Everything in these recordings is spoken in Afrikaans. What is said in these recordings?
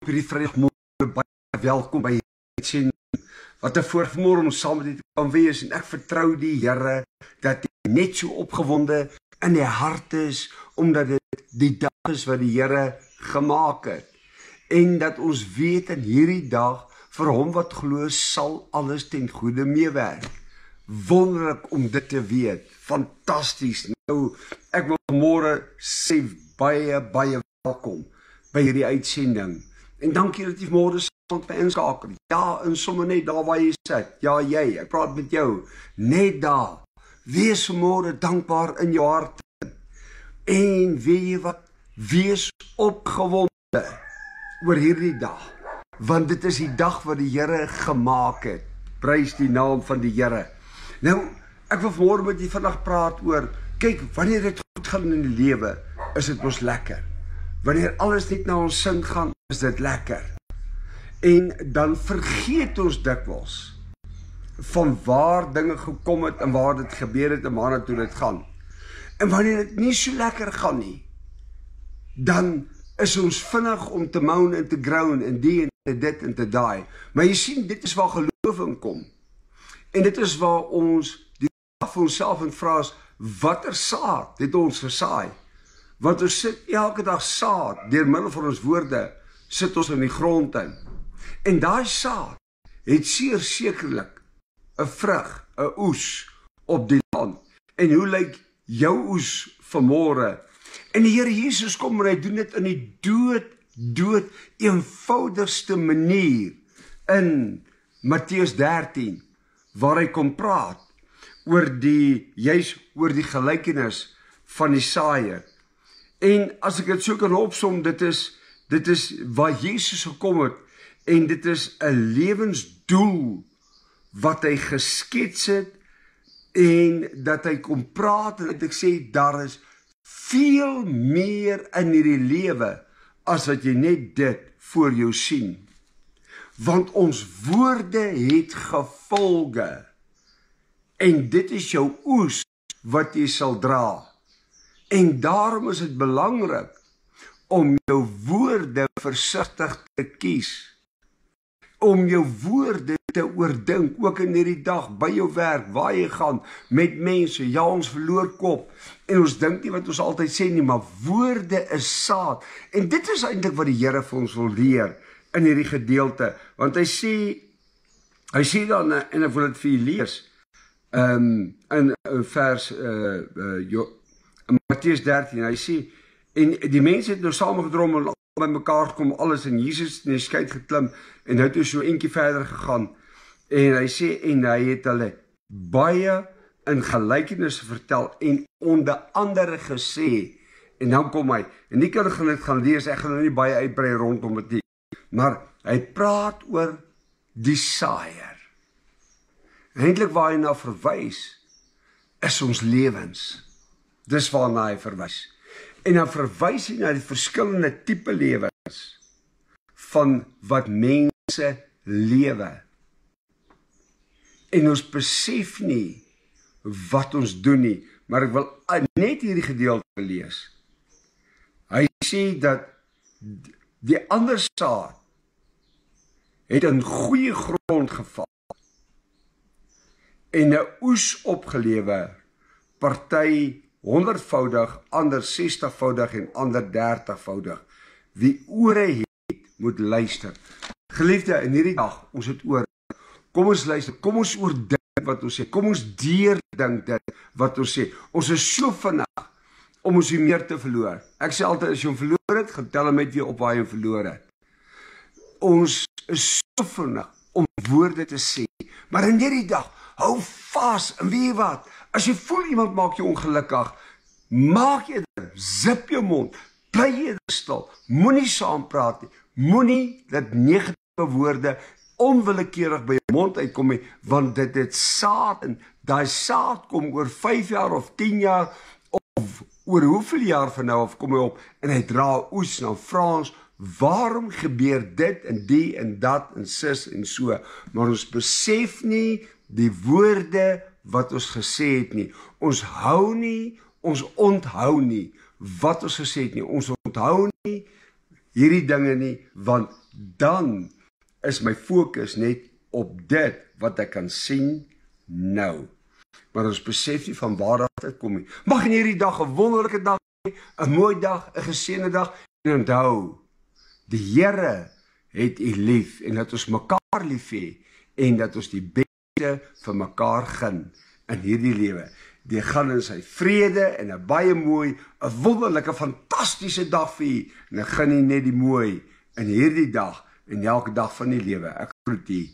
hierdie Vrydagmôre baie welkom by hierdie wat 'n voorreg môre om saam met u kan wees en ek vertrou die Here dat hy net so opgewonde in die hart is omdat dit die dag is wat die Here gemaak het en dat ons weet in hierdie dag vir hom wat glo sal alles ten goeie meewerk. Wonderlik om dit te weet. Fantasties. Nou, ek wil môre sê baie welkom by hierdie uitsending. En dankie dat jy môre saam met my inskakel. Ja, en sommer net daar waar jy sit. Ja, jy, ek praat met jou. Net daar. Wees môre dankbaar in jou hart. En weet jy wat? Wees opgewonde oor hierdie dag. Want dit is die dag wat die Here gemaak het. Prys die naam van die Here. Nou, ek wil vanmôre met jy vandag praat oor, kyk, wanneer dit goed gaan in die lewe, is dit mos lekker. Wanneer alles net na ons sin gaan, is dit lekker. En dan vergeet ons dikwels van waar dinge gekom het en waar dit gebeur het en waarna toe dit gaan. En wanneer dit nie so lekker gaan nie, dan is ons vinnig om te moan en te groan en die en te dit en te daai. Maar jy sien, dit is waar geloof in kom. En dit is waar ons die dag vir onsself en vra is, watter saad het ons gesaai? Want ons sit elke dag saad, deur middel van ons woorde, sit ons in die grond in. En daai saad het seer sekerlik 'n vrug, 'n oes op die land. En hoe lyk jou oes vanmôre? En die Here Jesus kom en hy doen dit in die dood eenvoudigste manier in Matteus 13, waar hy kom praat oor die gelykenis van die saaiër. En as ek dit so kan opsom, dit is waar Jesus gekom het en dit is 'n lewensdoel wat hy geskets het en dat hy kom praat en dat ek sê daar is veel meer in hierdie lewe as wat jy net dit voor jou sien. Want ons woorde het gevolge en dit is jou oes wat jy sal dra. En daarom is dit belangrik om jou woorde versigtig te kies. Om jou woorde te oordink, ook in hierdie dag, by jou werk, waar jy gaan, met mense. Ja, ons verloor kop, en ons dink nie wat ons altyd sê nie, maar woorde is saad. En dit is eintlik wat die Here vir ons wil leer, in hierdie gedeelte, want hy sê dan, en ek wil dit vir jy lees, in vers, Matteus 13, hy sê, en die mense het nou samengedrom en by mekaar gekom, alles in Jesus in die skei geklim, en hy het so eentjie verder gegaan, en hy sê, en hy het hulle baie in gelykenisse vertel, en onder andere gesê, en dan kom hy, en die kan gaan dit gaan lees, ek gaan nou nie baie uitbrei rondom dit nie, maar hy praat oor die saaiër. Eintlik waar hy na verwys, is ons lewens. Dis waarna hy verwys. En dan verwys hy na die verskillende tipe lewens van wat mense lewe. En ons besef nie wat ons doen nie, maar ek wil net hierdie gedeelte lees. Hy sê dat die ander saad het in goeie grond geval en 'n oes opgelewer, party 100voudig, ander 60voudig en ander 30voudig. Wie ore het, moet luister. Geliefde, in hierdie dag, ons het oor, kom ons luister, kom ons oordink wat ons sê, kom ons deurdink dit wat ons sê. Ons is so vinnig om ons meer te verloor. Ek sê altyd, as jy hom verloor het, gaan tel hom met weer op waar jy hom verloor het. Ons is so vinnig om woorde te sê, maar in hierdie dag, hou vas, en weet jy wat, as jy voel iemand maak jou ongelukkig, maak eerder, zip jou mond, bly eerder stil, moenie saampraat nie, moenie dat negatiewe woorde onwillekeurig by jou mond uitkom nie, want dit het saad, en die saad kom oor 5 jaar of 10 jaar, of oor hoeveel jaar van nou af kom hy op, en hy dra oes, nou vra ons, waarom gebeur dit, en die, en dat, en sis, en so, maar ons besef nie, die woorde wat ons gesê het nie. Ons hou nie, ons onthou nie wat ons gesê het nie. Ons onthou nie hierdie dinge nie, want dan is my fokus net op dit wat ek kan sien nou. Maar ons besef nie van waar dit kom nie. Mag in hierdie dag 'n wonderlike dag hê, 'n mooi dag, 'n geseënde dag, en onthou, die Here het u lief, en dat ons mekaar lief hê, en dat ons die beste vir mekaar gun in hierdie lewe. Die gaan in sy vrede, en 'n baie mooi, 'n wonderlike, fantastiese dag vir u, en ek gun u net die mooi in hierdie dag, en elke dag van die lewe. Ek groet u.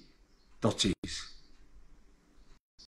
Totsiens.